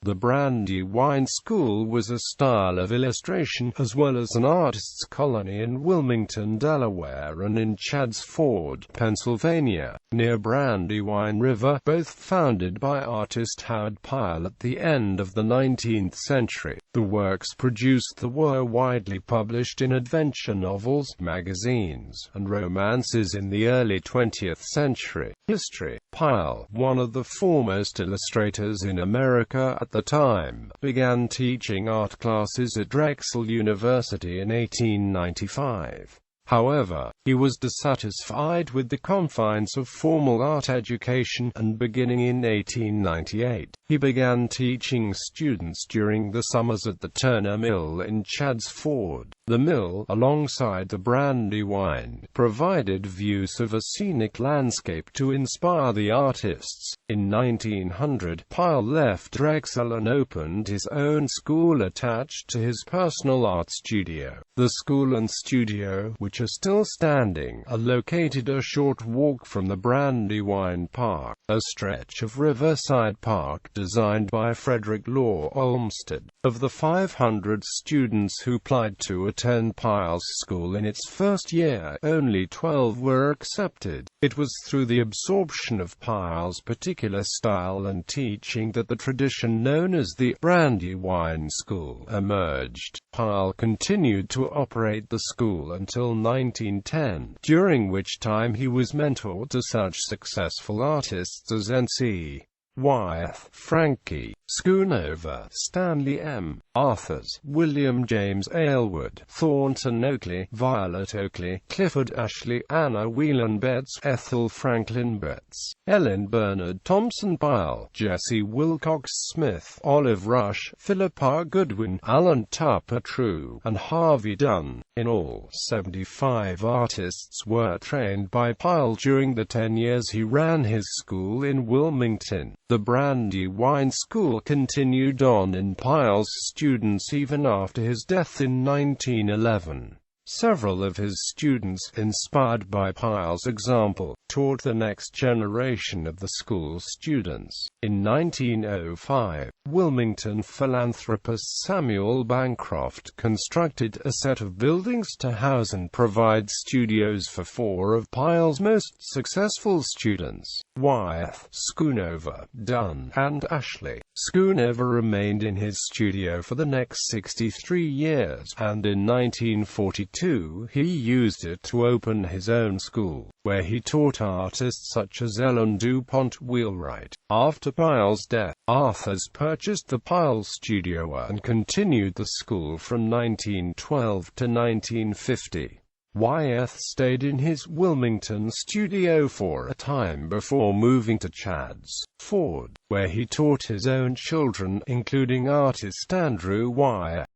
The Brandywine School was a style of illustration, as well as an artists' colony in Wilmington, Delaware and in Chadds Ford, Pennsylvania, near Brandywine River, both founded by artist Howard Pyle at the end of the 19th century. The works produced were widely published in adventure novels, magazines, and romances in the early 20th century. History. Pyle, one of the foremost illustrators in America at the time, began teaching art classes at Drexel University in 1895. However, he was dissatisfied with the confines of formal art education, and beginning in 1898, he began teaching students during the summers at the Turner Mill in Chadds Ford. The mill, alongside the Brandywine, provided views of a scenic landscape to inspire the artists. In 1900, Pyle left Drexel and opened his own school attached to his personal art studio. The school and studio, which are still standing, are located a short walk from the Brandywine Park, a stretch of riverside park designed by Frederick Law Olmsted. Of the 500 students who applied to attend Pyle's school in its first year, only 12 were accepted. It was through the absorption of Pyle's particular style and teaching that the tradition known as the Brandywine School emerged. Pyle continued to operate the school until 1910, during which time he was mentor to such successful artists as N.C. Wyeth, Frankie Schoonover, Stanley M. Arthurs, William James Aylward, Thornton Oakley, Violet Oakley, Clifford Ashley, Anna Whelan Betts, Ethel Franklin Betts, Ellen Bernard Thompson Pyle, Jesse Wilcox Smith, Olive Rush, Philip R. Goodwin, Alan Tupper True, and Harvey Dunn. In all, 75 artists were trained by Pyle during the 10 years he ran his school in Wilmington. The Brandywine School continued on in Pyle's students even after his death in 1911. Several of his students, inspired by Pyle's example, taught the next generation of the school's students. In 1905, Wilmington philanthropist Samuel Bancroft constructed a set of buildings to house and provide studios for 4 of Pyle's most successful students: Wyeth, Schoonover, Dunn, and Ashley. Schoonover remained in his studio for the next 63 years, and in 1942 he used it to open his own school, where he taught artists such as Ellen DuPont Wheelwright. After Pyle's death, Arthurs purchased the Pyle Studio and continued the school from 1912 to 1950. Wyeth stayed in his Wilmington studio for a time before moving to Chadds Ford, where he taught his own children, including artist Andrew Wyeth.